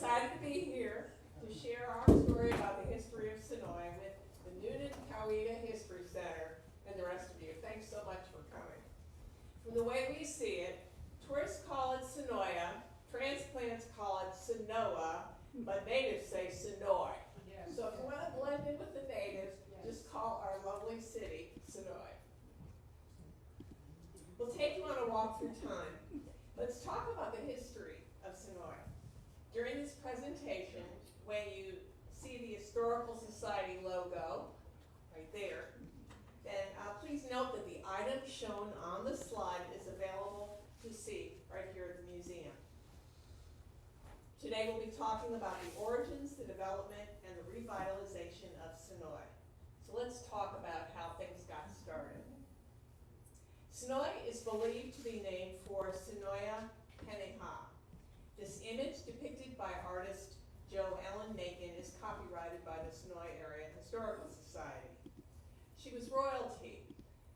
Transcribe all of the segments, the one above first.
excited to be here to share our story about the history of Senoia with the Noonan-Coweta History Center and the rest of you. Thanks so much for coming. From the way we see it, tourists call it Senoia, transplants call it Senoia, but natives say Senoia. Yes. So if you want to blend in with the natives, just call our lovely city Senoia. We'll take you on a walk through time. Let's talk about the history of Senoia. During this presentation, when you see the Historical Society logo right there, then please note that the item shown on the slide is available to see right here at the museum. Today we'll be talking about the origins, the development, and the revitalization of Senoia. So let's talk about how things got started. Senoia is believed to be named for Senoia Peneha. This image, depicted by artist Joe Ellen Macon, is copyrighted by the Senoia Area Historical Society. She was royalty,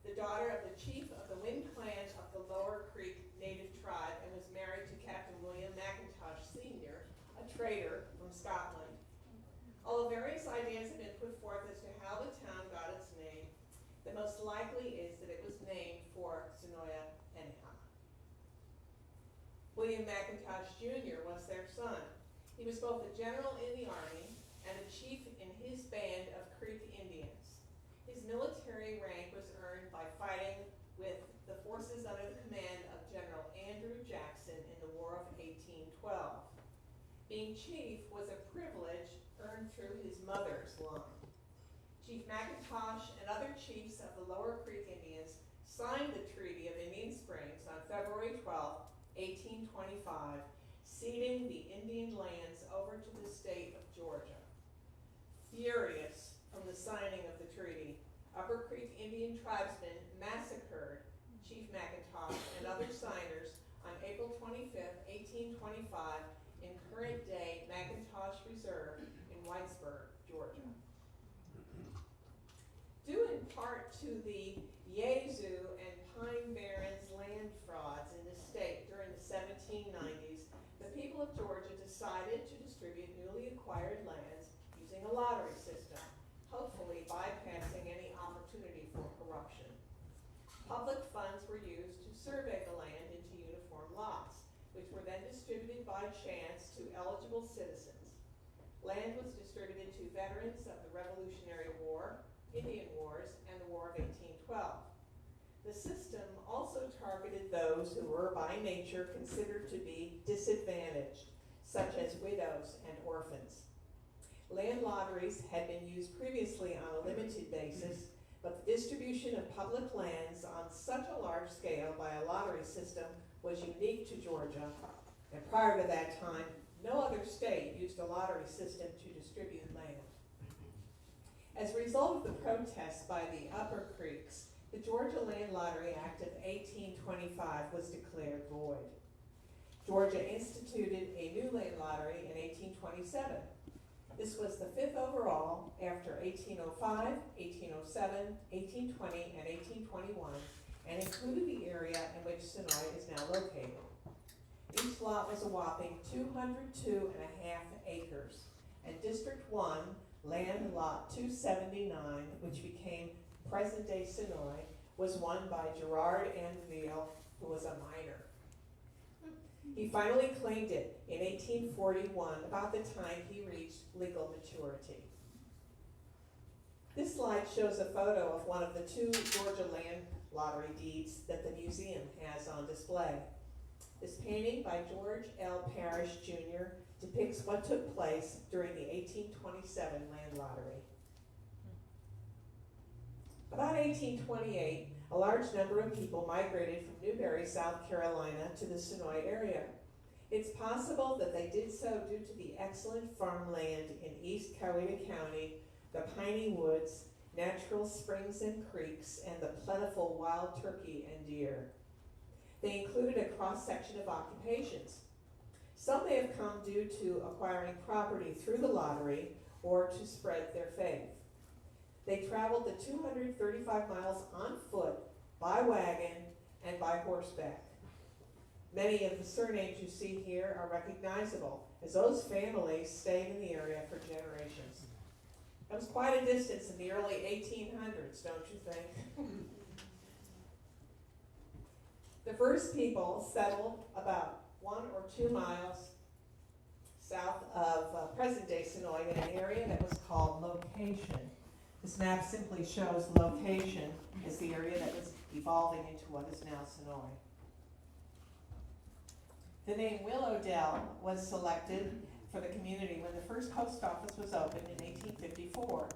the daughter of the chief of the Wind Clan of the Lower Creek Native tribe, and was married to Captain William McIntosh Sr., a trader from Scotland. Although various ideas have been put forth as to how the town got its name, the most likely is that it was named for Senoia Peneha. William McIntosh Jr. was their son. He was both a general in the army and a chief in his band of Creek Indians. His military rank was earned by fighting with the forces under the command of General Andrew Jackson in the War of 1812. Being chief was a privilege earned through his mother's line. Chief McIntosh and other chiefs of the Lower Creek Indians signed the Treaty of Indian Springs on February 12, 1825, ceding the Indian lands over to the state of Georgia. Furious from the signing of the treaty, Upper Creek Indian tribesmen massacred Chief McIntosh and other signers on April 25, 1825, in current-day McIntosh Reserve in Whitesburg, Georgia. Due in part to the Yazoo and Pine Barrens land frauds in the state during the 1790s, the people of Georgia decided to distribute newly acquired lands using a lottery system, hopefully bypassing any opportunity for corruption. Public funds were used to survey the land into uniform lots, which were then distributed by chance to eligible citizens. Land was distributed to veterans of the Revolutionary War, Indian Wars, and the War of 1812. The system also targeted those who were by nature considered to be disadvantaged, such as widows and orphans. Land lotteries had been used previously on a limited basis, but the distribution of public lands on such a large scale by a lottery system was unique to Georgia, and prior to that time, no other state used a lottery system to distribute land. As a result of the protests by the Upper Creeks, the Georgia Land Lottery Act of 1825 was declared void. Georgia instituted a new land lottery in 1827. This was the fifth overall after 1805, 1807, 1820, and 1821, and included the area in which Senoia is now located. Each lot was a whopping 202.5 acres, and District 1, land lot 279, which became present-day Senoia, was won by Gerard Anville, who was a miner. He finally claimed it in 1841, about the time he reached legal maturity. This slide shows a photo of one of the two Georgia land lottery deeds that the museum has on display. This painting by George L. Parrish, Jr. depicts what took place during the 1827 land lottery. About 1828, a large number of people migrated from Newberry, South Carolina to the Senoia area. It's possible that they did so due to the excellent farmland in East Coweta County, the piney woods, natural springs and creeks, and the plentiful wild turkey and deer. They included a cross-section of occupations. Some may have come due to acquiring property through the lottery or to spread their faith. They traveled the 235 miles on foot, by wagon, and by horseback. Many of the surnames you see here are recognizable, as those families stayed in the area for generations. That was quite a distance in the early 1800s, don't you think? The first people settled about 1 or 2 miles south of present-day Senoia in an area that was called Location. This map simply shows Location as the area that was evolving into what is now Senoia. The name Willowdale was selected for the community when the first post office was opened in 1854.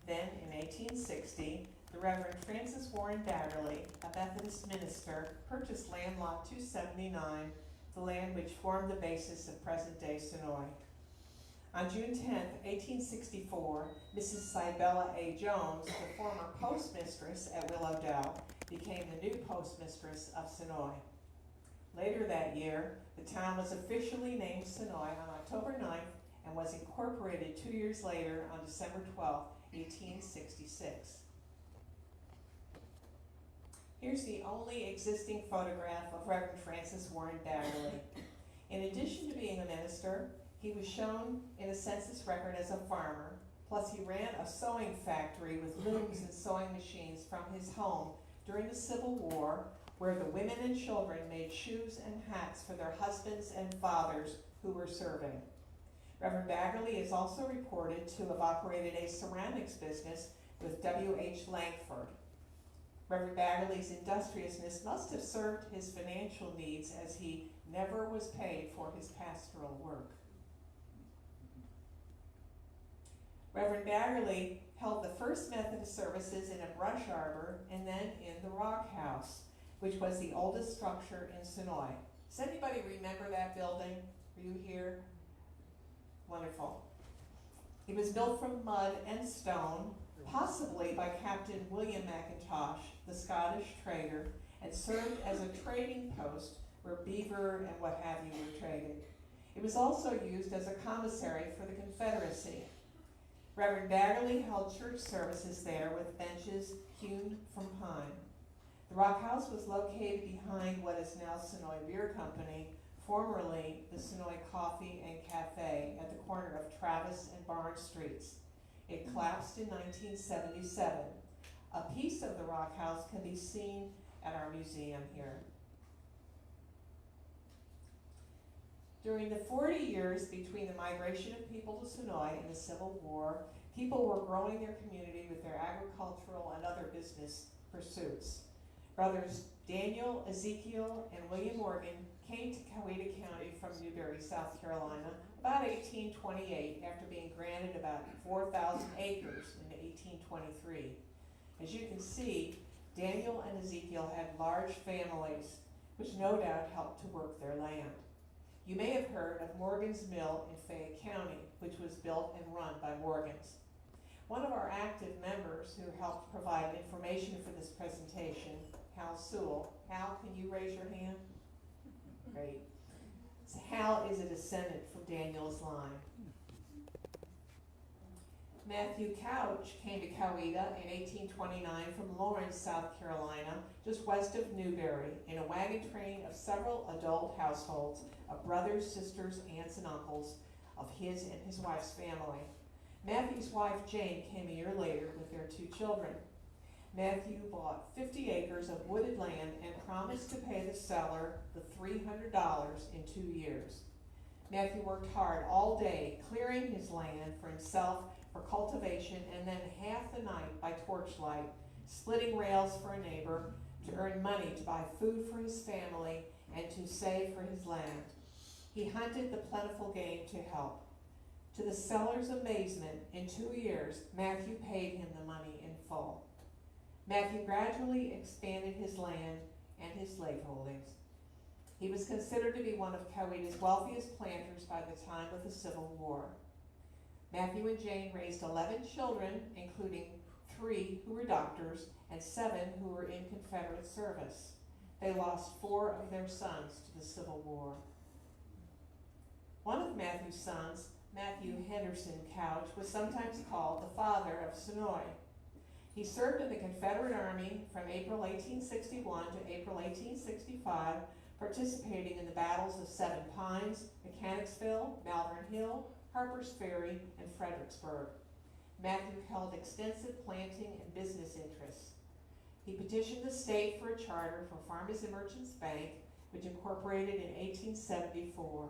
Then, in 1860, the Reverend Francis Warren Batterley, a Methodist minister, purchased land lot 279, the land which formed the basis of present-day Senoia. On June 10, 1864, Mrs. Cybella A. Jones, the former postmistress at Willowdale, became the new postmistress of Senoia. Later that year, the town was officially named Senoia on October 9th and was incorporated 2 years later on December 12, 1866. Here's the only existing photograph of Reverend Francis Warren Batterley. In addition to being a minister, he was shown in a census record as a farmer, plus he ran a sewing factory with looms and sewing machines from his home during the Civil War, where the women and children made shoes and hats for their husbands and fathers who were serving. Reverend Batterley is also reported to have operated a ceramics business with W.H. Langford. Reverend Batterley's industriousness must have served his financial needs, as he never was paid for his pastoral work. Reverend Batterley held the first Methodist services in a brush arbor and then in the Rock House, which was the oldest structure in Senoia. Does anybody remember that building? Were you here? Wonderful. It was built from mud and stone, possibly by Captain William McIntosh, the Scottish trader, and served as a trading post where beaver and what have you were traded. It was also used as a commissary for the Confederacy. Reverend Batterley held church services there with benches hewn from pine. The Rock House was located behind what is now Senoia Beer Company, formerly the Senoia Coffee and Cafe, at the corner of Travis and Barnes Streets. It collapsed in 1977. A piece of the Rock House can be seen at our museum here. During the 40 years between the migration of people to Senoia and the Civil War, people were growing their community with their agricultural and other business pursuits. Brothers Daniel, Ezekiel, and William Morgan came to Coweta County from Newberry, South Carolina, about 1828, after being granted about 4,000 acres in 1823. As you can see, Daniel and Ezekiel had large families, which no doubt helped to work their land. You may have heard of Morgan's Mill in Fayette County, which was built and run by Morgans. One of our active members who helped provide information for this presentation, Hal Sewell. Hal, can you raise your hand? Great. So Hal is a descendant from Daniel's line. Matthew Couch came to Coweta in 1829 from Lawrence, South Carolina, just west of Newberry, in a wagon train of several adult households of brothers, sisters, aunts, and uncles of his and his wife's family. Matthew's wife, Jane, came a year later with their 2 children. Matthew bought 50 acres of wooded land and promised to pay the seller the $300 in 2 years. Matthew worked hard all day, clearing his land for himself for cultivation, and then half the night by torchlight, splitting rails for a neighbor to earn money to buy food for his family and to save for his land. He hunted the plentiful game to help. To the seller's amazement, in 2 years, Matthew paid him the money in full. Matthew gradually expanded his land and his slaveholdings. He was considered to be one of Coweta's wealthiest planters by the time of the Civil War. Matthew and Jane raised 11 children, including 3 who were doctors and 7 who were in Confederate service. They lost 4 of their sons to the Civil War. One of Matthew's sons, Matthew Henderson Couch, was sometimes called the father of Senoia. He served in the Confederate Army from April 1861 to April 1865, participating in the battles of Seven Pines, Mechanicsville, Malvern Hill, Harper's Ferry, and Fredericksburg. Matthew held extensive planting and business interests. He petitioned the state for a charter for Farmers and Merchants Bank, which incorporated in 1874.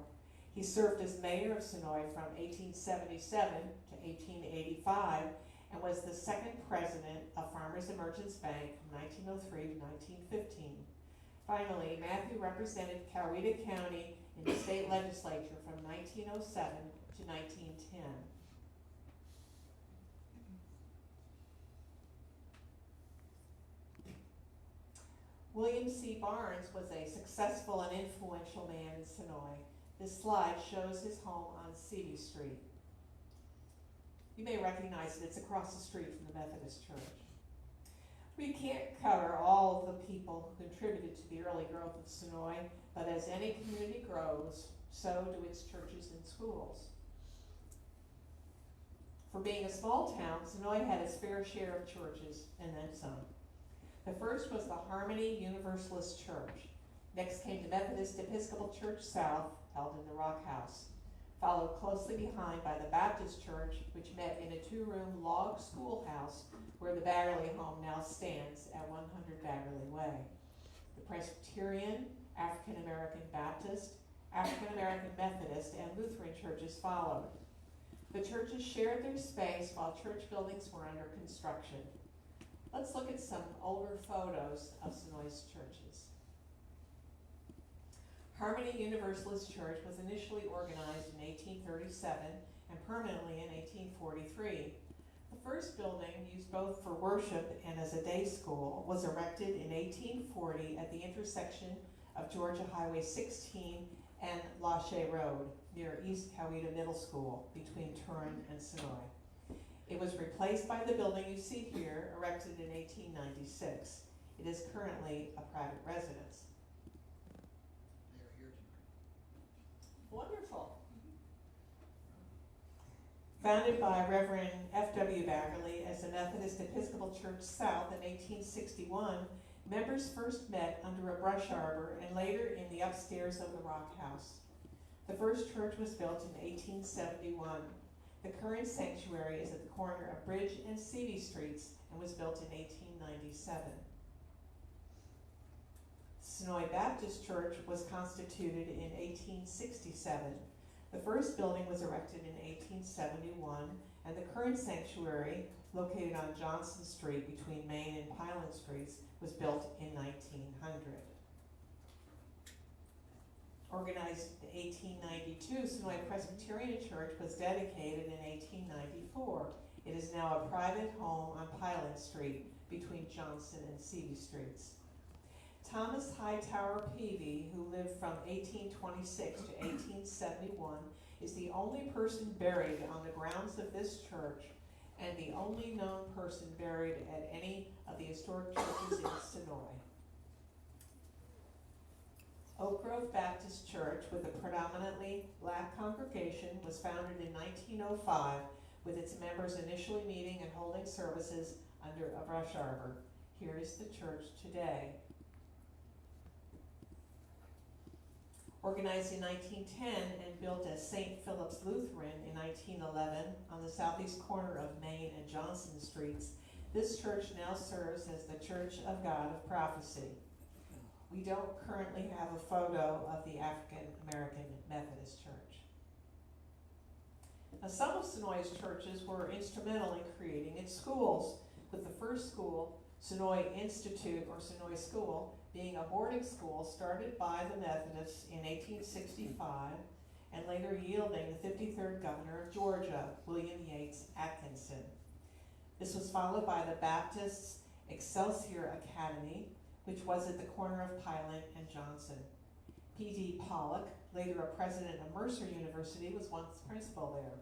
He served as mayor of Senoia from 1877 to 1885 and was the second president of Farmers and Merchants Bank from 1903 to 1915. Finally, Matthew represented Coweta County in the state legislature from 1907 to 1910. William C. Barnes was a successful and influential man in Senoia. This slide shows his home on Seavey Street. You may recognize it, it's across the street from the Methodist Church. We can't cover all of the people who contributed to the early growth of Senoia, but as any community grows, so do its churches and schools. For being a small town, Senoia had its fair share of churches, and then some. The first was the Harmony Universalist Church. Next came the Methodist Episcopal Church South, held in the Rock House, followed closely behind by the Baptist Church, which met in a two-room log schoolhouse where the Baggerly home now stands at 100 Baggerly Way. The Presbyterian, African American Baptist, African American Methodist, and Lutheran churches followed. The churches shared their space while church buildings were under construction. Let's look at some older photos of Senoia's churches. Harmony Universalist Church was initially organized in 1837 and permanently in 1843. The first building, used both for worship and as a day school, was erected in 1840 at the intersection of Georgia Highway 16 and Lachey Road near East Coweta Middle School between Turin and Senoia. It was replaced by the building you see here, erected in 1896. It is currently a private residence. They are here tonight. Wonderful. Founded by Reverend F.W. Baggerly as the Methodist Episcopal Church South in 1861, members first met under a brush arbor and later in the upstairs of the Rock House. The first church was built in 1871. The current sanctuary is at the corner of Bridge and Seavey Streets and was built in 1897. Senoia Baptist Church was constituted in 1867. The first building was erected in 1871, and the current sanctuary, located on Johnson Street between Main and Pineland Streets, was built in 1900. Organized in 1892, Senoia Presbyterian Church was dedicated in 1894. It is now a private home on Pineland Street between Johnson and Seavey Streets. Thomas Hightower Peavy, who lived from 1826 to 1871, is the only person buried on the grounds of this church and the only known person buried at any of the historic churches in Senoia. Oak Grove Baptist Church, with a predominantly black congregation, was founded in 1905, with its members initially meeting and holding services under a brush arbor. Here is the church today. Organized in 1910 and built as St. Philip's Lutheran in 1911 on the southeast corner of Main and Johnson Streets, this church now serves as the Church of God of Prophecy. We don't currently have a photo of the African American Methodist Church. Now, some of Senoia's churches were instrumental in creating its schools, with the first school, Senoia Institute or Senoia School, being a boarding school started by the Methodists in 1865 and later yielding the 53rd governor of Georgia, William Yates Atkinson. This was followed by the Baptists Excelsior Academy, which was at the corner of Pineland and Johnson. P.D. Pollock, later a president of Mercer University, was once principal there.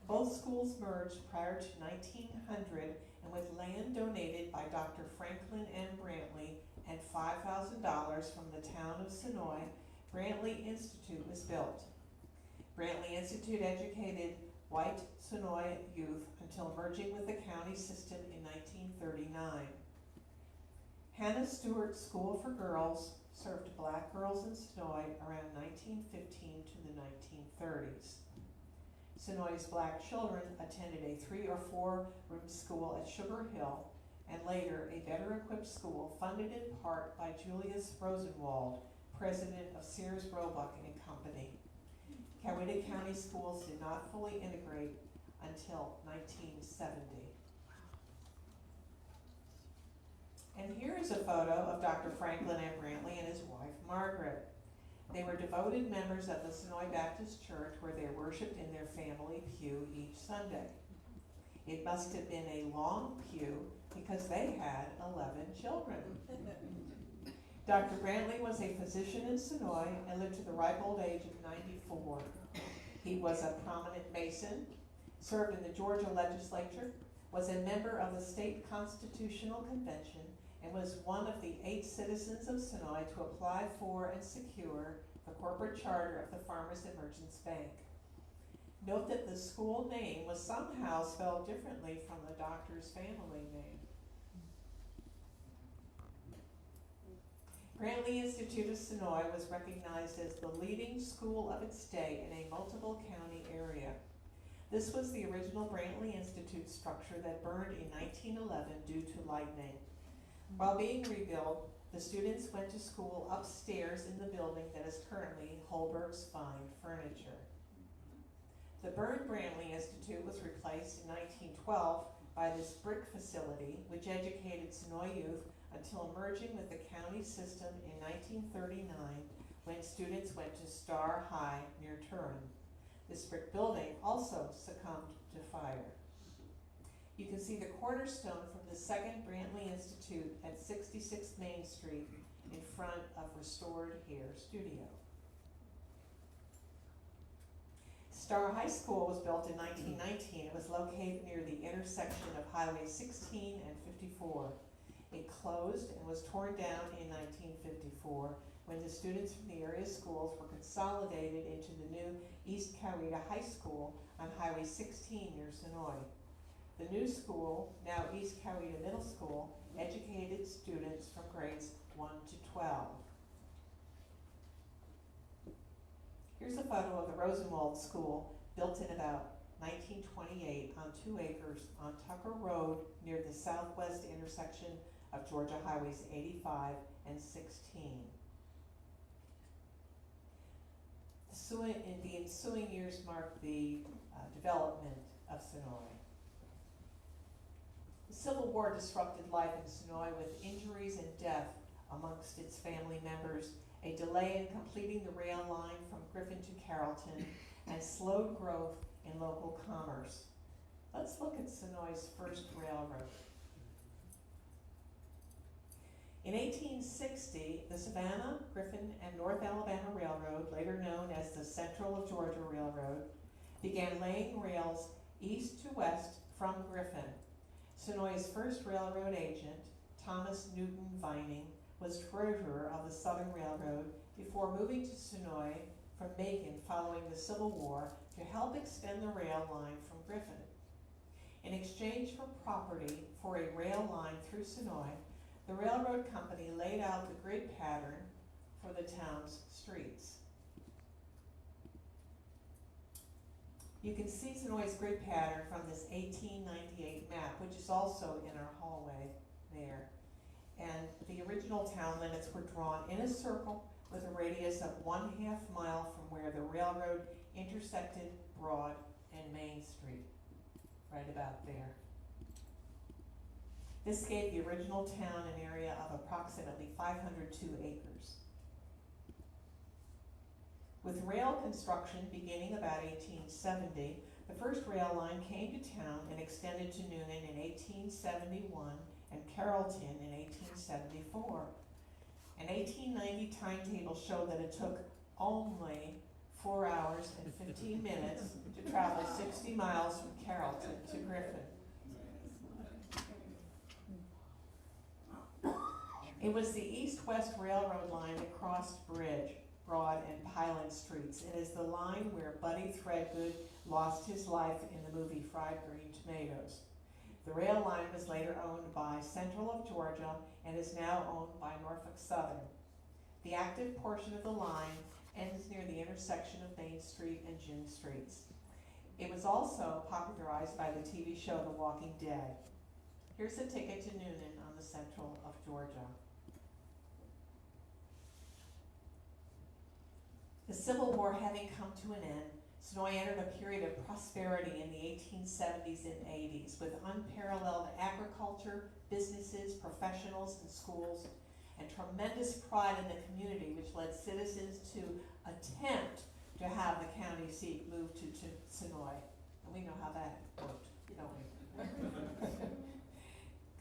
Both schools merged prior to 1900, and with land donated by Dr. Franklin N. Brantley and $5,000 from the town of Senoia, Brantley Institute was built. Brantley Institute educated white Senoia youth until merging with the county system in 1939. Hannah Stewart School for Girls, served black girls in Senoia around 1915 to the 1930s. Senoia's black children attended a 3 or 4 room school at Sugar Hill and later a better equipped school funded in part by Julius Rosenwald, president of Sears Roebuck and Company. Coweta County schools did not fully integrate until 1970. And here is a photo of Dr. Franklin M. Brantley and his wife, Margaret. They were devoted members of the Senoia Baptist Church where they worshiped in their family pew each Sunday. It must have been a long pew because they had 11 children. Dr. Brantley was a physician in Senoia and lived to the ripe old age of 94. He was a prominent Mason, served in the Georgia legislature, was a member of the state constitutional convention, and was one of the 8 citizens of Senoia to apply for and secure the corporate charter of the Farmers and Merchants Bank. Note that the school name was somehow spelled differently from the doctor's family name. Brantley Institute of Senoia was recognized as the leading school of its day in a multiple county area. This was the original Brantley Institute structure that burned in 1911 due to lightning. While being rebuilt, the students went to school upstairs in the building that is currently Holberg's Fine Furniture. The burned Brantley Institute was replaced in 1912 by this brick facility, which educated Senoia youth until merging with the county system in 1939 when students went to Star High near Turin. This brick building also succumbed to fire. You can see the cornerstone from the second Brantley Institute at 66 Main Street in front of Restored Hair Studio. Star High School was built in 1919. It was located near the intersection of Highway 16 and 54. It closed and was torn down in 1954 when the students from the area schools were consolidated into the new East Coweta High School on Highway 16 near Senoia. The new school, now East Coweta Middle School, educated students from grades 1 to 12. Here's a photo of the Rosenwald School, built in about 1928 on 2 acres on Tucker Road near the southwest intersection of Georgia Highways 85 and 16. The ensuing years marked the development of Senoia. The Civil War disrupted life in Senoia with injuries and death amongst its family members, a delay in completing the rail line from Griffin to Carrollton, and slowed growth in local commerce. Let's look at Senoia's first railroad. In 1860, the Savannah, Griffin, and North Alabama Railroad, later known as the Central of Georgia Railroad, began laying rails east to west from Griffin. Senoia's first railroad agent, Thomas Newton Vining, was treasurer of the Southern Railroad before moving to Senoia from Macon following the Civil War to help extend the rail line from Griffin. In exchange for property for a rail line through Senoia, the railroad company laid out the grid pattern for the town's streets. You can see Senoia's grid pattern from this 1898 map, which is also in our hallway there. And the original town limits were drawn in a circle with a radius of 1/2 mile from where the railroad intersected Broad and Main Street, right about there. This gave the original town an area of approximately 502 acres. With rail construction beginning about 1870, the first rail line came to town and extended to Noonan in 1871 and Carrollton in 1874. An 1890 timetable showed that it took only 4 hours and 15 minutes to travel 60 miles from Carrollton to Griffin. It was the east-west railroad line that crossed Bridge, Broad, and Piling Streets. It is the line where Buddy Threadgood lost his life in the movie Fried Green Tomatoes. The rail line was later owned by Central of Georgia and is now owned by Norfolk Southern. The active portion of the line ends near the intersection of Main Street and Gin Streets. It was also popularized by the TV show The Walking Dead. Here's a ticket to Noonan on the Central of Georgia. The Civil War having come to an end, Senoia entered a period of prosperity in the 1870s and 80s with unparalleled agriculture, businesses, professionals, and schools, and tremendous pride in the community, which led citizens to attempt to have the county seat moved to Senoia. And we know how that worked, don't we?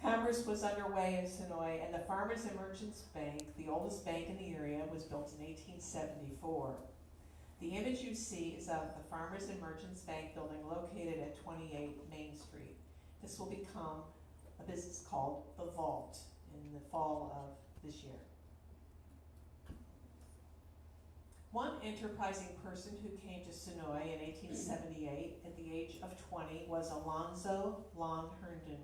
Commerce was underway in Senoia, and the Farmers and Merchants Bank, the oldest bank in the area, was built in 1874. The image you see is of the Farmers and Merchants Bank building located at 28 Main Street. This will become a business called The Vault in the fall of this year. One enterprising person who came to Senoia in 1878 at the age of 20 was Alonzo Lon Herndon.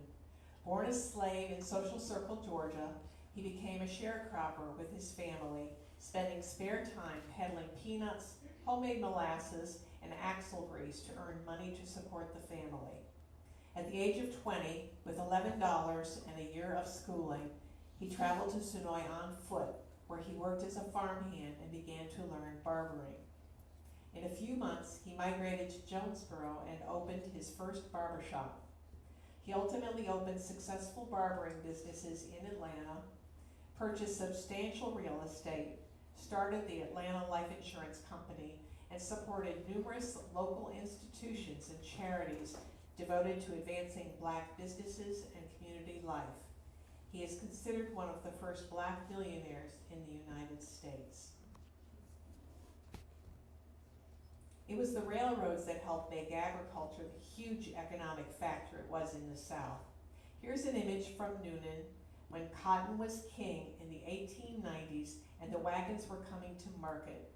Born a slave in Social Circle, Georgia, he became a sharecropper with his family, spending spare time peddling peanuts, homemade molasses, and axle grease to earn money to support the family. At the age of 20, with $11 and a year of schooling, he traveled to Senoia on foot, where he worked as a farmhand and began to learn barbering. In a few months, he migrated to Jonesboro and opened his first barbershop. He ultimately opened successful barbering businesses in Atlanta, purchased substantial real estate, started the Atlanta Life Insurance Company, and supported numerous local institutions and charities devoted to advancing Black businesses and community life. He is considered one of the first Black millionaires in the United States. It was the railroads that helped make agriculture the huge economic factor it was in the South. Here's an image from Noonan when cotton was king in the 1890s and the wagons were coming to market.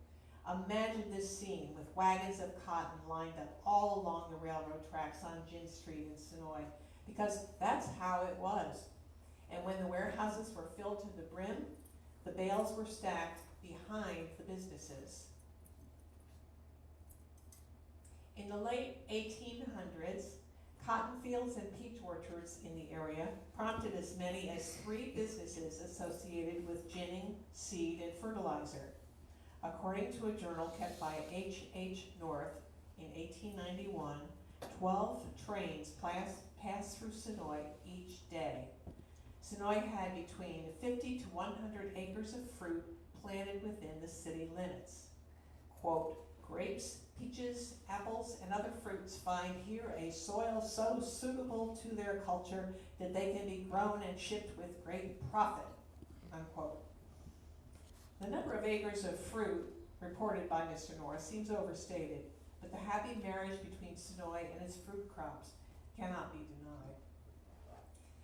Imagine this scene with wagons of cotton lined up all along the railroad tracks on Gin Street in Senoia, because that's how it was. And when the warehouses were filled to the brim, the bales were stacked behind the businesses. In the late 1800s, cotton fields and peach orchards in the area prompted as many as 3 businesses associated with ginning, seed, and fertilizer. According to a journal kept by H. North in 1891, 12 trains passed through Senoia each day. Senoia had between 50 to 100 acres of fruit planted within the city limits. Quote, grapes, peaches, apples, and other fruits find here a soil so suitable to their culture that they can be grown and shipped with great profit, unquote. The number of acres of fruit reported by Mr. North seems overstated, but the happy marriage between Senoia and its fruit crops cannot be denied.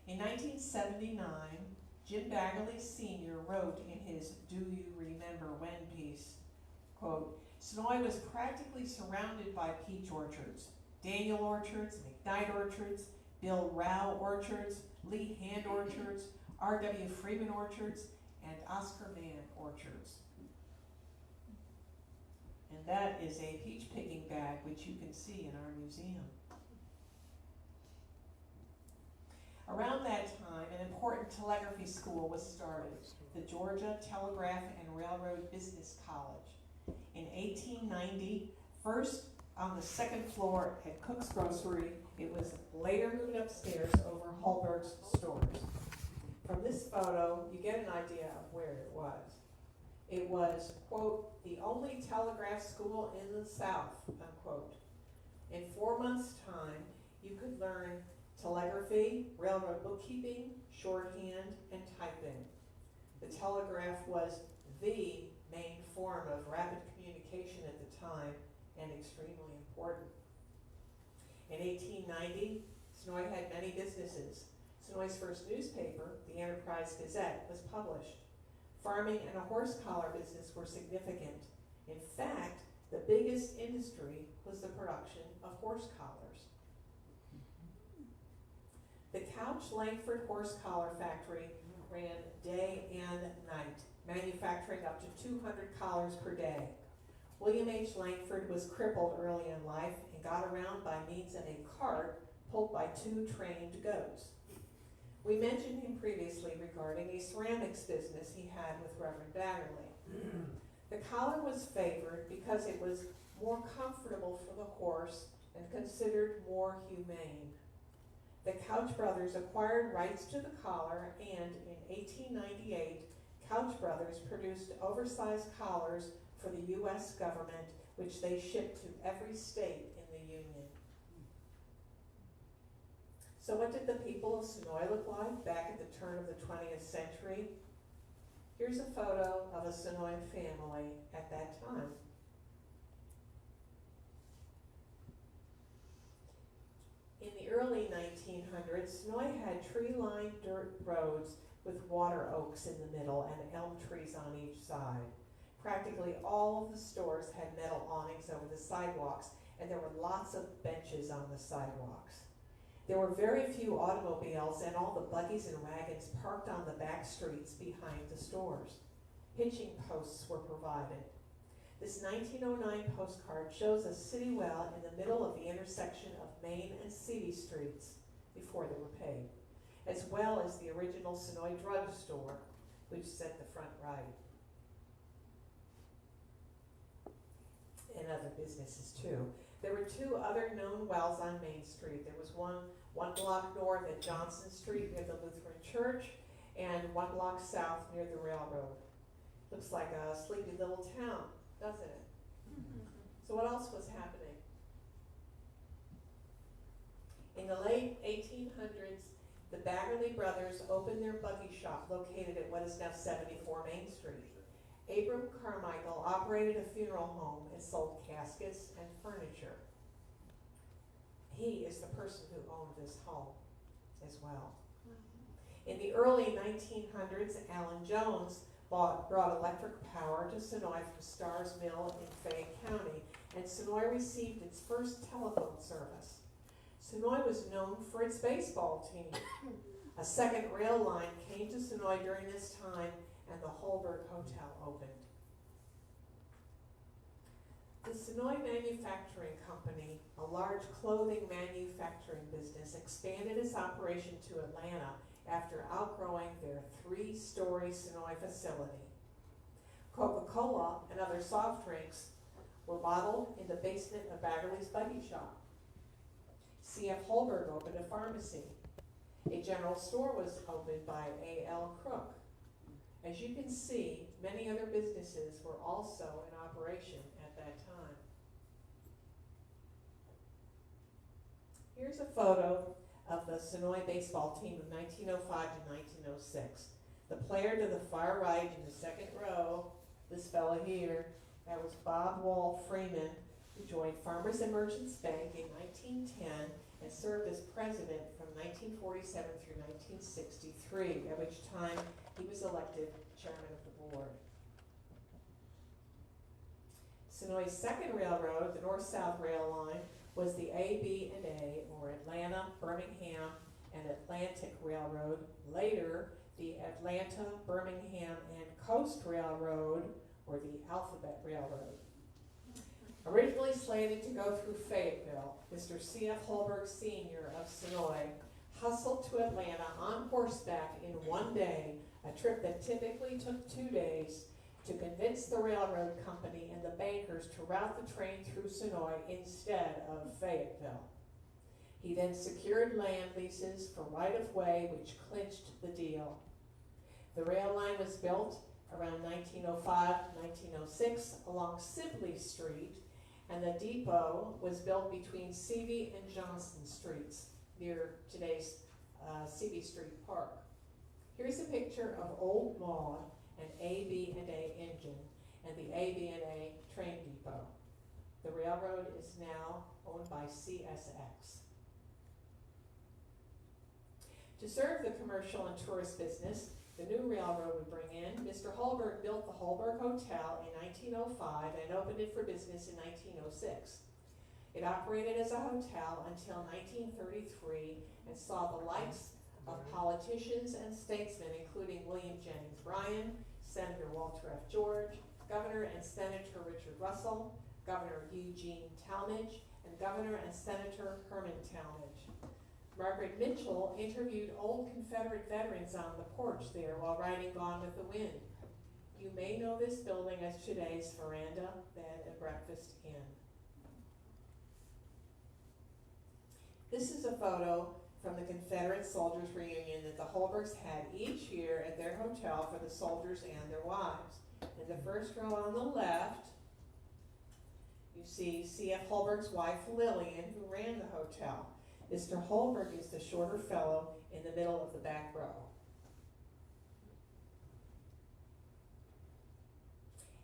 In 1979, Jim Baggerly Sr. wrote in his Do You Remember When piece, quote, Senoia was practically surrounded by peach orchards, Daniel orchards, McKnight orchards, Bill Rao orchards, Lee Hand orchards, R.W. Freeman orchards, and Oscar Mann orchards. And that is a peach picking bag, which you can see in our museum. Around that time, an important telegraphy school was started, the Georgia Telegraph and Railroad Business College. In 1890, first on the second floor at Cook's Grocery, it was later moved upstairs over Holberg's stores. From this photo, you get an idea of where it was. It was, quote, the only telegraph school in the South, unquote. In 4 months' time, you could learn telegraphy, railroad bookkeeping, shorthand, and typing. The telegraph was the main form of rapid communication at the time and extremely important. In 1890, Senoia had many businesses. Senoia's first newspaper, the Enterprise Gazette, was published. Farming and a horse collar business were significant. In fact, the biggest industry was the production of horse collars. The Couch Langford Horse Collar Factory ran day and night, manufacturing up to 200 collars per day. William H. Langford was crippled early in life and got around by means of a cart pulled by 2 trained goats. We mentioned him previously regarding a ceramics business he had with Reverend Baggerly. The collar was favored because it was more comfortable for the horse and considered more humane. The Couch brothers acquired rights to the collar, and in 1898, Couch brothers produced oversized collars for the U.S. government, which they shipped to every state in the Union. So what did the people of Senoia look like back at the turn of the 20th century? Here's a photo of a Senoia family at that time. In the early 1900s, Senoia had tree-lined dirt roads with water oaks in the middle and elm trees on each side. Practically all of the stores had metal awnings over the sidewalks, and there were lots of benches on the sidewalks. There were very few automobiles, and all the buggies and wagons parked on the back streets behind the stores. Hitching posts were provided. This 1909 postcard shows a city well in the middle of the intersection of Main and Seavey Streets before they were paved, as well as the original Senoia Drug Store, which is at the front right, and other businesses too. There were 2 other known wells on Main Street. There was one block north at Johnson Street near the Lutheran Church, and 1 block south near the railroad. Looks like a sleepy little town, doesn't it? So what else was happening? In the late 1800s, the Baggerly brothers opened their buggy shop located at what is now 74 Main Street. Abram Carmichael operated a funeral home and sold caskets and furniture. He is the person who owned this home as well. In the early 1900s, Allen Jones brought electric power to Senoia from Starr's Mill in Fayette County, and Senoia received its first telephone service. Senoia was known for its baseball team. A second rail line came to Senoia during this time, and the Holberg Hotel opened. The Senoia Manufacturing Company, a large clothing manufacturing business, expanded its operation to Atlanta after outgrowing their 3-story Senoia facility. Coca-Cola and other soft drinks were bottled in the basement of Baggerly's buggy shop. C.F. Holberg opened a pharmacy. A general store was opened by A.L. Crook. As you can see, many other businesses were also in operation at that time. Here's a photo of the Senoia baseball team of 1905 to 1906. The player to the far right in the second row, this fella here, that was Bob Wall Freeman, who joined Farmers and Merchants Bank in 1910 and served as president from 1947 through 1963, at which time he was elected chairman of the board. Senoia's second railroad, the North-South Rail Line, was the ABA, or Atlanta, Birmingham, and Atlantic Railroad. Later, the Atlanta, Birmingham, and Coast Railroad, or the Alphabet Railroad. Originally slated to go through Fayetteville, Mr. C.F. Holberg Sr. of Senoia hustled to Atlanta on horseback in one day, a trip that typically took 2 days, to convince the railroad company and the bankers to route the train through Senoia instead of Fayetteville. He then secured land leases for right-of-way, which clinched the deal. The rail line was built around 1905 to 1906 along Sibley Street, and the depot was built between Seavey and Johnson Streets near today's Seavey Street Park. Here's a picture of Old Maud, an AB&A engine, and the AB&A train depot. The railroad is now owned by CSX. To serve the commercial and tourist business the new railroad would bring in, Mr. Holberg built the Holberg Hotel in 1905 and opened it for business in 1906. It operated as a hotel until 1933 and saw the likes of politicians and statesmen, including William Jennings Bryan, Senator Walter F. George, Governor and Senator Richard Russell, Governor Eugene Talmadge, and Governor and Senator Herman Talmadge. Margaret Mitchell interviewed old Confederate veterans on the porch there while writing Gone with the Wind. You may know this building as today's Veranda Bed and Breakfast Inn. This is a photo from the Confederate Soldiers Reunion that the Holbergs had each year at their hotel for the soldiers and their wives. In the first row on the left, you see C.F. Holberg's wife Lillian, who ran the hotel. Mr. Holberg is the shorter fellow in the middle of the back row.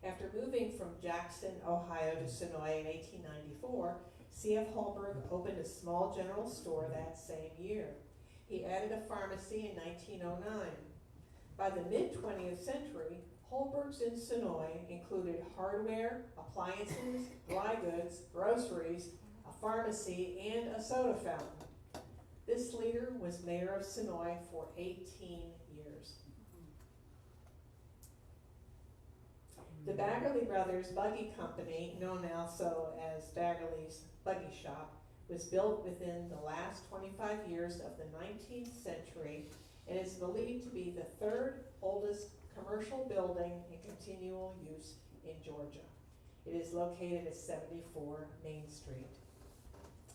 After moving from Jackson, Ohio to Senoia in 1894, C.F. Holberg opened a small general store that same year. He added a pharmacy in 1909. By the mid-20th century, Holberg's in Senoia included hardware, appliances, dry goods, groceries, a pharmacy, and a soda fountain. This leader was mayor of Senoia for 18 years. The Baggerly Brothers Buggy Company, known also as Baggerly's Buggy Shop, was built within the last 25 years of the 19th century and is believed to be the third oldest commercial building in continual use in Georgia. It is located at 74 Main Street.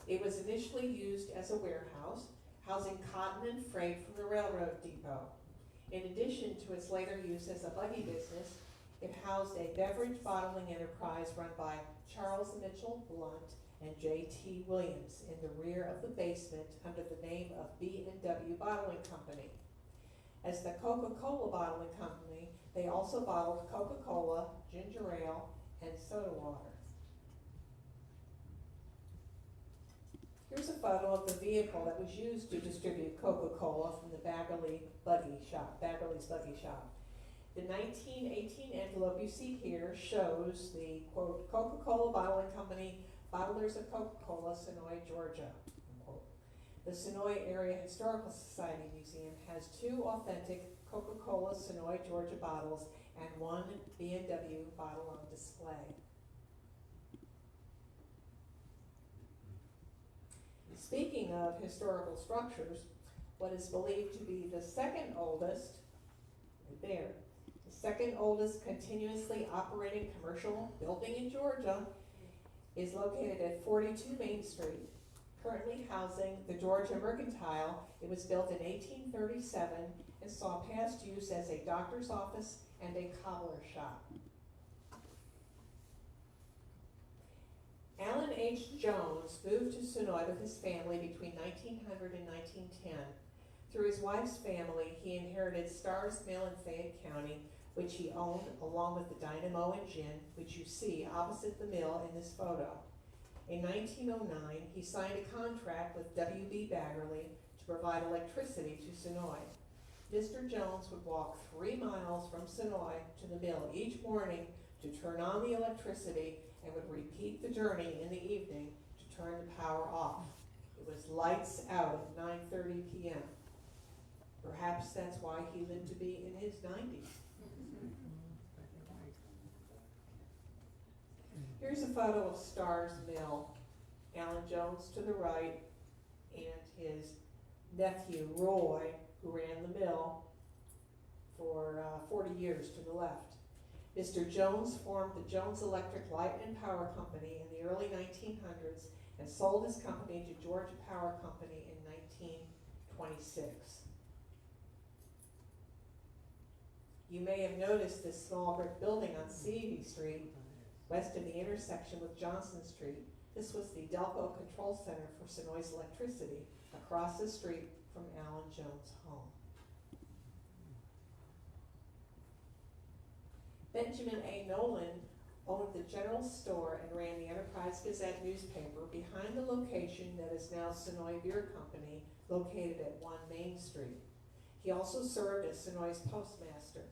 It was initially used as a warehouse, housing cotton and freight from the railroad depot. In addition to its later use as a buggy business, it housed a beverage bottling enterprise run by Charles Mitchell Blunt and J.T. Williams in the rear of the basement under the name of B&W Bottling Company. As the Coca-Cola Bottling Company, they also bottled Coca-Cola, ginger ale, and soda water. Here's a photo of the vehicle that was used to distribute Coca-Cola from the Baggerly's Buggy Shop. The 1918 envelope you see here shows the, quote, Coca-Cola Bottling Company, Bottlers of Coca-Cola, Senoia, Georgia, unquote. The Senoia Area Historical Society Museum has 2 authentic Coca-Cola Senoia, Georgia bottles and 1 B&W bottle on display. Speaking of historical structures, what is believed to be the second oldest, right there, the second oldest continuously operating commercial building in Georgia is located at 42 Main Street, currently housing the Georgia Mercantile. It was built in 1837 and saw past use as a doctor's office and a cobbler shop. Allen H. Jones moved to Senoia with his family between 1900 and 1910. Through his wife's family, he inherited Starr's Mill in Fayette County, which he owned along with the dynamo and gin, which you see opposite the mill in this photo. In 1909, he signed a contract with W.B. Baggerly to provide electricity to Senoia. Mr. Jones would walk 3 miles from Senoia to the mill each morning to turn on the electricity and would repeat the journey in the evening to turn the power off. It was lights out at 9:30 p.m. Perhaps that's why he lived to be in his 90s. Here's a photo of Starr's Mill. Allen Jones to the right and his nephew Roy, who ran the mill for 40 years to the left. Mr. Jones formed the Jones Electric Light and Power Company in the early 1900s and sold his company to Georgia Power Company in 1926. You may have noticed this small brick building on Seavey Street, west of the intersection with Johnson Street. This was the Delco Control Center for Senoia's electricity, across the street from Allen Jones' home. Benjamin A. Nolan owned the general store and ran the Enterprise Gazette newspaper behind the location that is now Senoia Beer Company, located at 1 Main Street. He also served as Senoia's postmaster.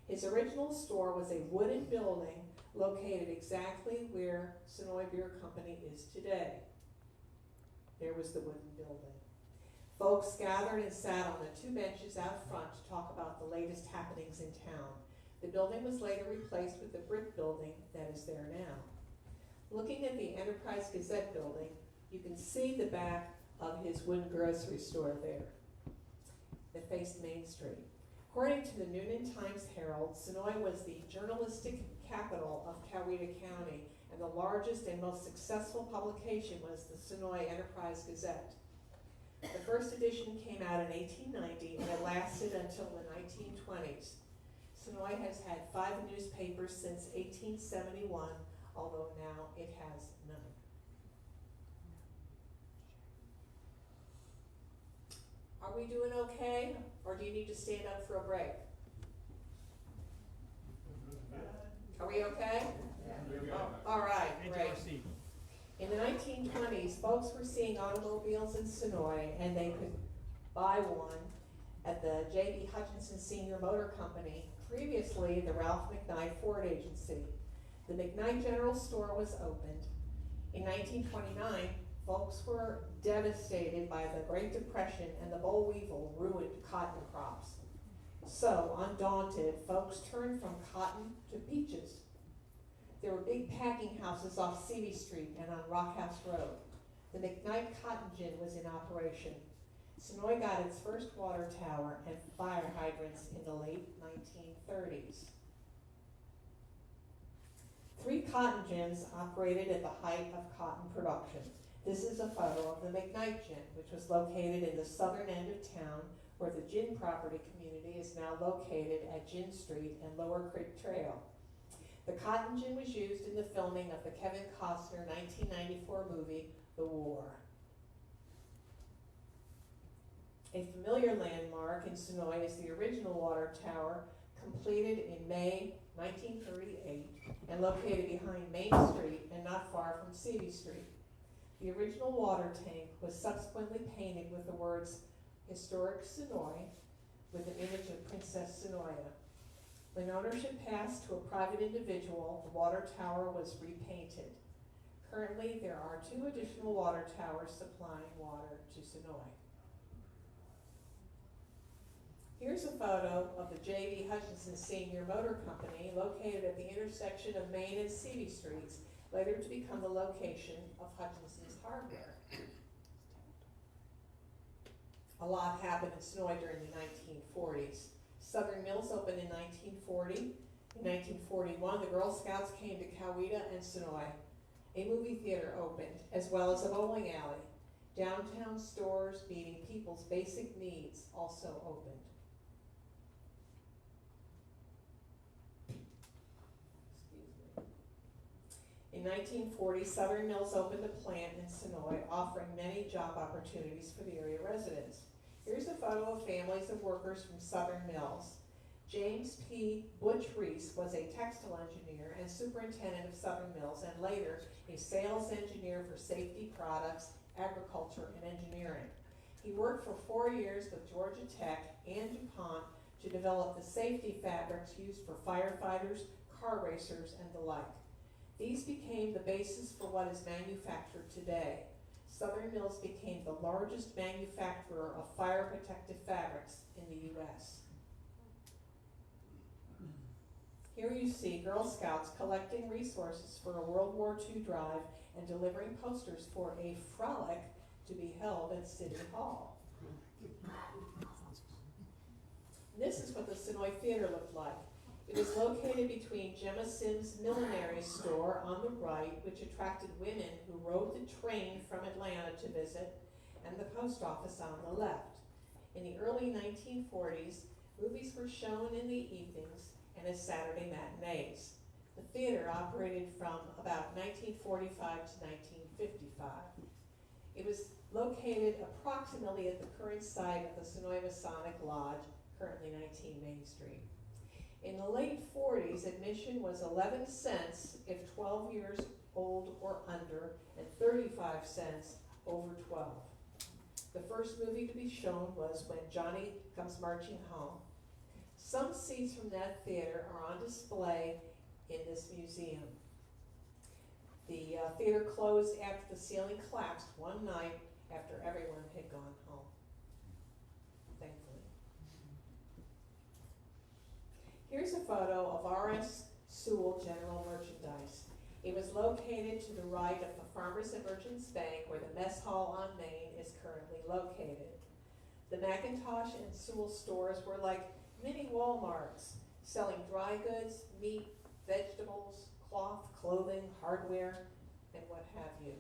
His original store was a wooden building located exactly where Senoia Beer Company is today. There was the wooden building. Folks gathered and sat on the 2 benches out front to talk about the latest happenings in town. The building was later replaced with the brick building that is there now. Looking at the Enterprise Gazette building, you can see the back of his wooden grocery store there that faced Main Street. According to the Noonan Times-Herald, Senoia was the journalistic capital of Coweta County, and the largest and most successful publication was the Senoia Enterprise Gazette. The first edition came out in 1890, and it lasted until the 1920s. Senoia has had 5 newspapers since 1871, although now it has none. Are we doing okay, or do you need to stand up for a break? Are we okay? Oh, all right, great. In the 1920s, folks were seeing automobiles in Senoia, and they could buy one at the J.B. Hutchinson Senior Motor Company, previously the Ralph McKnight Ford Agency. The McKnight General Store was opened. In 1929, folks were devastated by the Great Depression, and the boll weevil ruined cotton crops. So, undaunted, folks turned from cotton to peaches. There were big packing houses off Seavey Street and on Rockhouse Road. The McKnight Cotton Gin was in operation. Senoia got its first water tower and fire hydrants in the late 1930s. 3 cotton gins operated at the height of cotton production. This is a photo of the McKnight Gin, which was located in the southern end of town, where the gin property community is now located at Gin Street and Lower Creek Trail. The cotton gin was used in the filming of the Kevin Costner 1994 movie, The War. A familiar landmark in Senoia is the original water tower, completed in May 1938 and located behind Main Street and not far from Seavey Street. The original water tank was subsequently painted with the words Historic Senoia with an image of Princess Senoia. When ownership passed to a private individual, the water tower was repainted. Currently, there are 2 additional water towers supplying water to Senoia. Here's a photo of the J.B. Hutchinson Senior Motor Company, located at the intersection of Main and Seavey Streets, later to become the location of Hutchinson's Hardware. A lot happened in Senoia during the 1940s. Southern Mills opened in 1940. In 1941, the Girl Scouts came to Coweta and Senoia. A movie theater opened, as well as a bowling alley. Downtown stores meeting people's basic needs also opened. In 1940, Southern Mills opened a plant in Senoia, offering many job opportunities for the area residents. Here's a photo of families of workers from Southern Mills. James P. Butch Reese was a textile engineer and superintendent of Southern Mills, and later a sales engineer for safety products, agriculture, and engineering. He worked for 4 years with Georgia Tech and DuPont to develop the safety fabrics used for firefighters, car racers, and the like. These became the basis for what is manufactured today. Southern Mills became the largest manufacturer of fire protective fabrics in the U.S. Here you see Girl Scouts collecting resources for a World War II drive and delivering posters for a frolic to be held at City Hall. This is what the Senoia Theater looked like. It was located between Gemma Sims' millinery store on the right, which attracted women who rode the train from Atlanta to visit, and the post office on the left. In the early 1940s, movies were shown in the evenings and as Saturday matinees. The theater operated from about 1945 to 1955. It was located approximately at the current site of the Senoia Masonic Lodge, currently 19 Main Street. In the late 40s, admission was 11 cents if 12 years old or under, and 35 cents over 12. The first movie to be shown was When Johnny Comes Marching Home. Some seats from that theater are on display in this museum. The theater closed after the ceiling collapsed one night after everyone had gone home, thankfully. Here's a photo of R.S. Sewell General Merchandise. It was located to the right of the Farmers and Merchants Bank where the mess hall on Main is currently located. The McIntosh and Sewell stores were like mini Walmarts, selling dry goods, meat, vegetables, cloth, clothing, hardware, and what have you.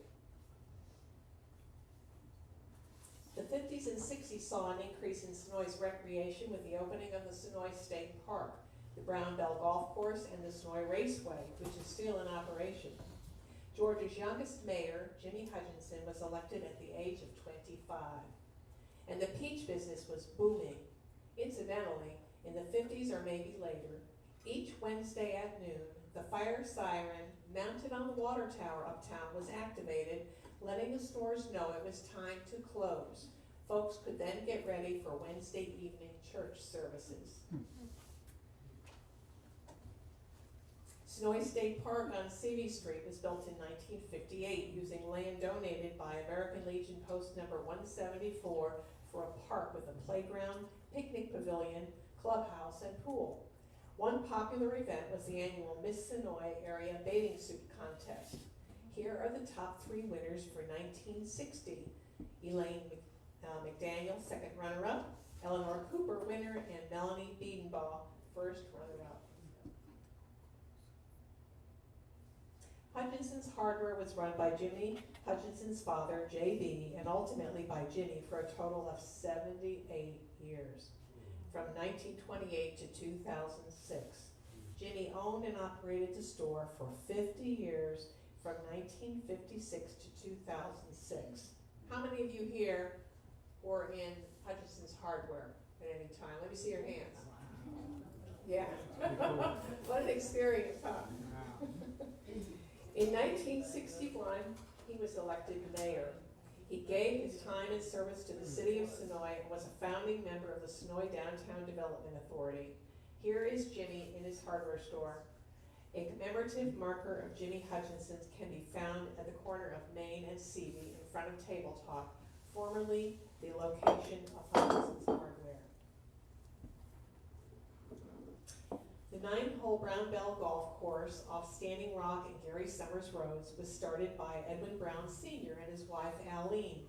The 50s and 60s saw an increase in Senoia's recreation with the opening of the Senoia State Park, the Brown Bell Golf Course, and the Senoia Raceway, which is still in operation. Georgia's youngest mayor, Jimmy Hutchinson, was elected at the age of 25. And the peach business was booming. Incidentally, in the 50s or maybe later, each Wednesday at noon, the fire siren mounted on the water tower uptown was activated, letting the stores know it was time to close. Folks could then get ready for Wednesday evening church services. Senoia State Park on Seavey Street was built in 1958 using land donated by American Legion Post number 174 for a park with a playground, picnic pavilion, clubhouse, and pool. One popular event was the annual Miss Senoia Area Bathing Suit Contest. Here are the top 3 winners for 1960. Elaine McDaniel, second runner-up, Eleanor Cooper, winner, and Melanie Biedenbaugh, first runner-up. Hutchinson's Hardware was run by Jimmy Hutchinson's father, J.B., and ultimately by Jimmy for a total of 78 years, from 1928 to 2006. Jimmy owned and operated the store for 50 years, from 1956 to 2006. How many of you here were in Hutchinson's Hardware at any time? Let me see your hands. Yeah. What an experience, huh? In 1961, he was elected mayor. He gave his time and service to the city of Senoia and was a founding member of the Senoia Downtown Development Authority. Here is Jimmy in his hardware store. A commemorative marker of Jimmy Hutchinson's can be found at the corner of Main and Seavey in front of Table Talk, formerly the location of Hutchinson's Hardware. The 9-hole Brown Bell Golf Course off Standing Rock and Gary Summers Roads was started by Edwin Brown Sr. and his wife Aline.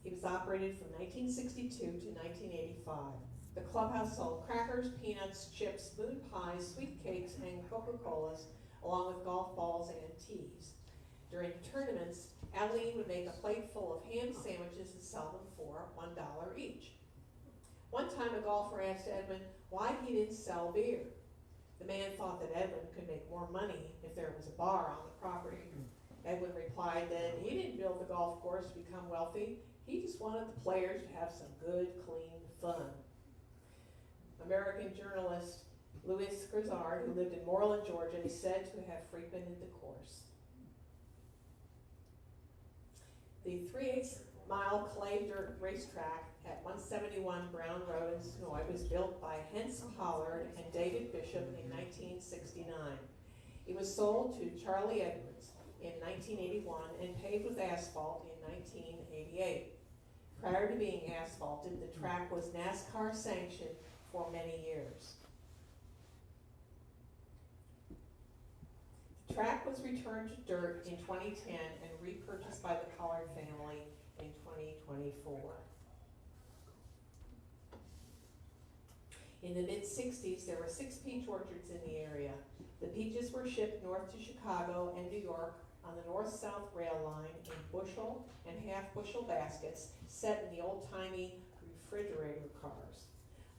It was operated from 1962 to 1985. The clubhouse sold crackers, peanuts, chips, moon pies, sweet cakes, and Coca-Colas, along with golf balls and teas. During tournaments, Aline would make a plate full of ham sandwiches and sell them for $1 each. One time a golfer asked Edwin why he didn't sell beer. The man thought that Edwin could make more money if there was a bar on the property. Edwin replied that he didn't build the golf course to become wealthy. He just wanted the players to have some good, clean fun. American journalist Louis Grizzard, who lived in Moreland, Georgia, is said to have frequented the course. The 3/8-mile clay dirt racetrack at 171 Brown Road in Senoia was built by Hence Pollard and David Bishop in 1969. It was sold to Charlie Edwards in 1981 and paved with asphalt in 1988. Prior to being asphalted, the track was NASCAR sanctioned for many years. The track was returned to dirt in 2010 and repurchased by the Pollard family in 2024. In the mid-60s, there were 6 peach orchards in the area. The peaches were shipped north to Chicago and New York on the north-south rail line in bushel and half-bushel baskets set in the old-timey refrigerator cars.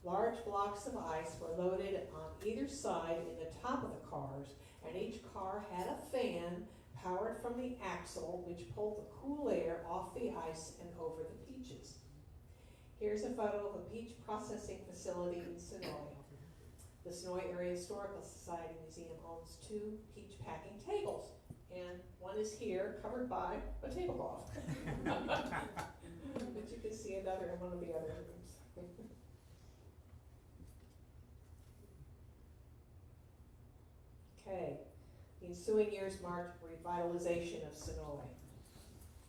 Large blocks of ice were loaded on either side in the top of the cars, and each car had a fan powered from the axle, which pulled the cool air off the ice and over the peaches. Here's a photo of a peach processing facility in Senoia. The Senoia Area Historical Society Museum owns 2 peach packing tables, and one is here, covered by a tablecloth. But you can see another in one of the other rooms. Okay, the ensuing years marked revitalization of Senoia.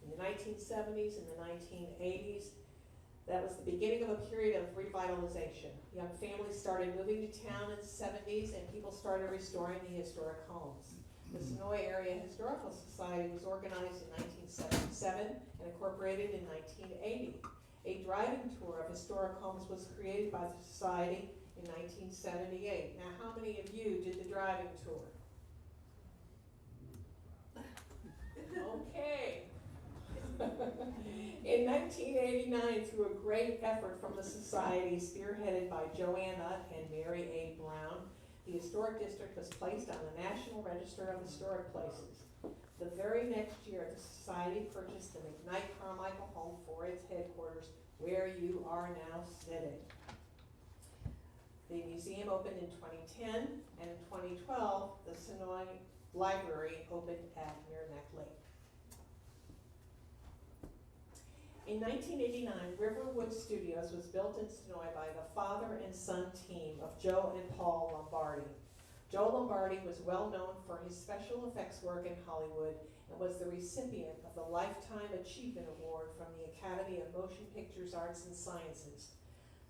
In the 1970s and the 1980s, That was the beginning of a period of revitalization. Young families started moving to town in the 70s, and people started restoring the historic homes. The Senoia Area Historical Society was organized in 1977 and incorporated in 1980. A driving tour of historic homes was created by the society in 1978. Now, how many of you did the driving tour? Okay. In 1989, through a great effort from the society spearheaded by Joanne Utt and Mary A. Brown, the historic district was placed on the National Register of Historic Places. The very next year, the society purchased the McKnight Carmichael home for its headquarters, where you are now sitting. The museum opened in 2010, and in 2012, the Senoia Library opened at Merrimack Lake. In 1989, Riverwood Studios was built in Senoia by the father and son team of Joe and Paul Lombardi. Joe Lombardi was well known for his special effects work in Hollywood and was the recipient of the Lifetime Achievement Award from the Academy of Motion Pictures Arts and Sciences.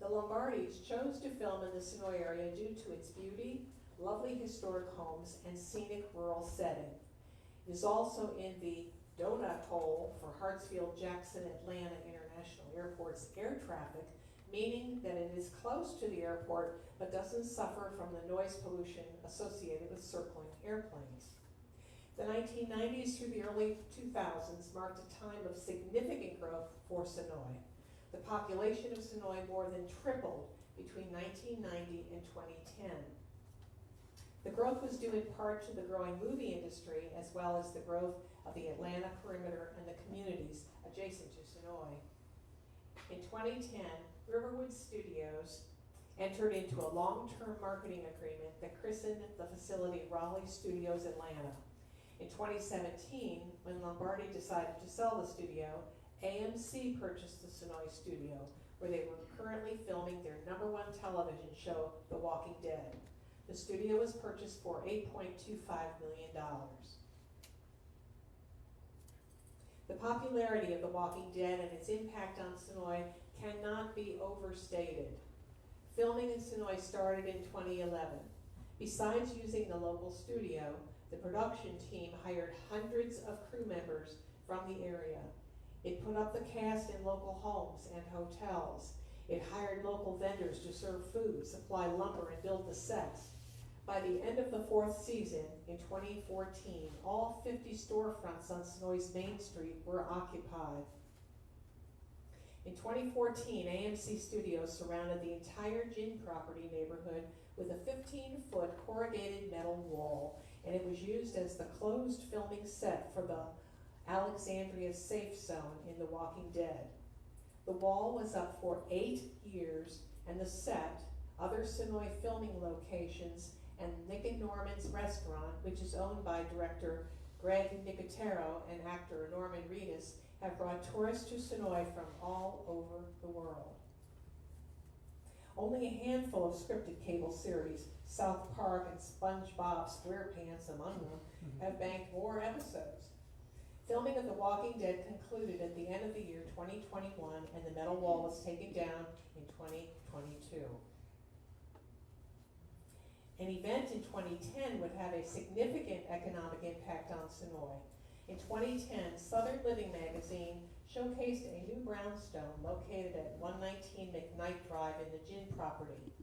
The Lombardis chose to film in the Senoia area due to its beauty, lovely historic homes, and scenic rural setting. It is also in the donut hole for Hartsfield-Jackson Atlanta International Airport's air traffic, meaning that it is close to the airport but doesn't suffer from the noise pollution associated with circling airplanes. The 1990s through the early 2000s marked a time of significant growth for Senoia. The population of Senoia more than tripled between 1990 and 2010. The growth was due in part to the growing movie industry as well as the growth of the Atlanta perimeter and the communities adjacent to Senoia. In 2010, Riverwood Studios entered into a long-term marketing agreement that christened the facility Raleigh Studios Atlanta. In 2017, when Lombardi decided to sell the studio, AMC purchased the Senoia studio, where they were currently filming their #1 television show, The Walking Dead. The studio was purchased for $8.25 million. The popularity of The Walking Dead and its impact on Senoia cannot be overstated. Filming in Senoia started in 2011. Besides using the local studio, the production team hired hundreds of crew members from the area. It put up the cast in local homes and hotels. It hired local vendors to serve food, supply lumber, and build the sets. By the end of the 4th season, in 2014, all 50 storefronts on Senoia's Main Street were occupied. In 2014, AMC Studios surrounded the entire Gin property neighborhood with a 15-foot corrugated metal wall, and it was used as the closed filming set for the Alexandria Safe Zone in The Walking Dead. The wall was up for 8 years, and the set, other Senoia filming locations, and Nick and Norman's restaurant, which is owned by director Greg Nicotero and actor Norman Reedus, have brought tourists to Senoia from all over the world. Only a handful of scripted cable series, South Park and SpongeBob SquarePants among them, have banked more episodes. Filming of The Walking Dead concluded at the end of the year 2021, and the metal wall was taken down in 2022. An event in 2010 would have a significant economic impact on Senoia. In 2010, Southern Living magazine showcased a new brownstone located at 119 McKnight Drive in the Gin property.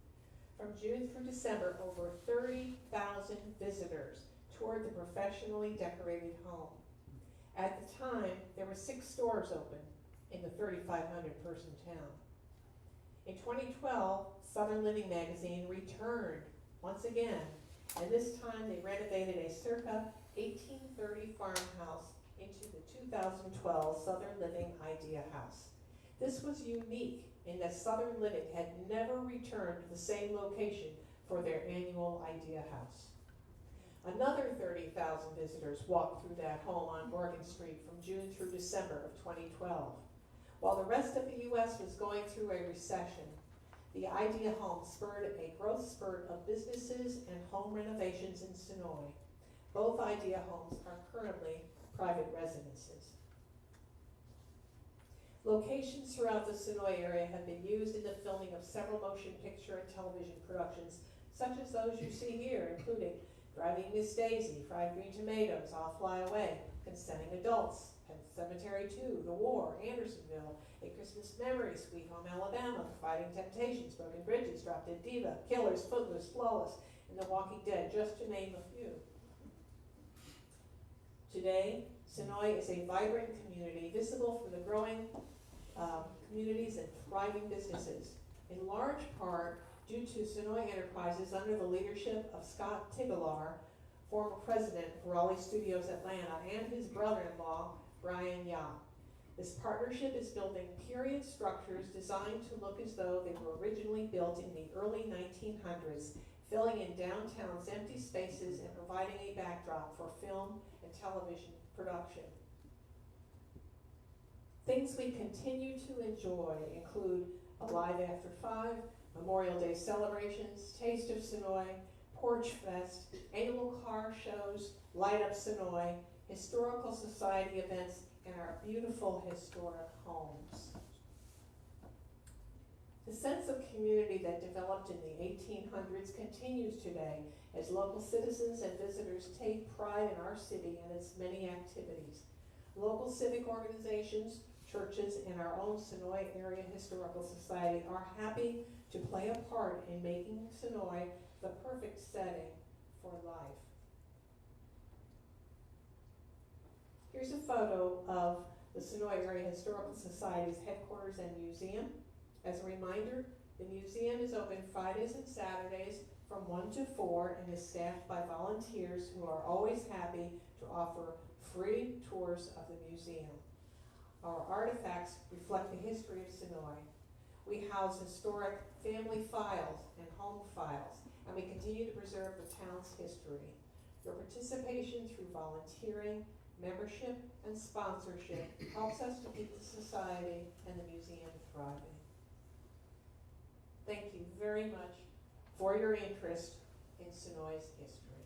From June through December, over 30,000 visitors toured the professionally decorated home. At the time, there were 6 stores open in the 3,500 person town. In 2012, Southern Living magazine returned once again, and this time they renovated a circa 1830 farmhouse into the 2012 Southern Living Idea House. This was unique in that Southern Living had never returned to the same location for their annual Idea House. Another 30,000 visitors walked through that home on Morgan Street from June through December of 2012. While the rest of the U.S. was going through a recession, the Idea Home spurred a growth spurt of businesses and home renovations in Senoia. Both Idea Homes are currently private residences. Locations throughout the Senoia area have been used in the filming of several motion picture and television productions, such as those you see here, including Driving Miss Daisy, Fried Green Tomatoes, I'll Fly Away, Consenting Adults, Pet Cemetery 2, The War, Andersonville, A Christmas Memory, Sweet Home Alabama, Fighting Temptations, Broken Bridges, Drop Dead Diva, Killers, Footloose, Flawless, and The Walking Dead, just to name a few. Today, Senoia is a vibrant community, visible for the growing communities and thriving businesses, in large part due to Senoia Enterprises under the leadership of Scott Tigalar, former president of Raleigh Studios Atlanta, and his brother-in-law, Brian Yah. This partnership is building period structures designed to look as though they were originally built in the early 1900s, filling in downtown's empty spaces and providing a backdrop for film and television production. Things we continue to enjoy include Alive After 5, Memorial Day celebrations, Taste of Senoia, Porch Fest, annual car shows, Light Up Senoia, historical society events, and our beautiful historic homes. The sense of community that developed in the 1800s continues today as local citizens and visitors take pride in our city and its many activities. Local civic organizations, churches, and our own Senoia Area Historical Society are happy to play a part in making Senoia the perfect setting for life. Here's a photo of the Senoia Area Historical Society's headquarters and museum. As a reminder, the museum is open Fridays and Saturdays from 1 to 4 and is staffed by volunteers who are always happy to offer free tours of the museum. Our artifacts reflect the history of Senoia. We house historic family files and home files, and we continue to preserve the town's history. Your participation through volunteering, membership, and sponsorship helps us to keep the society and the museum thriving. Thank you very much for your interest in Senoia's history.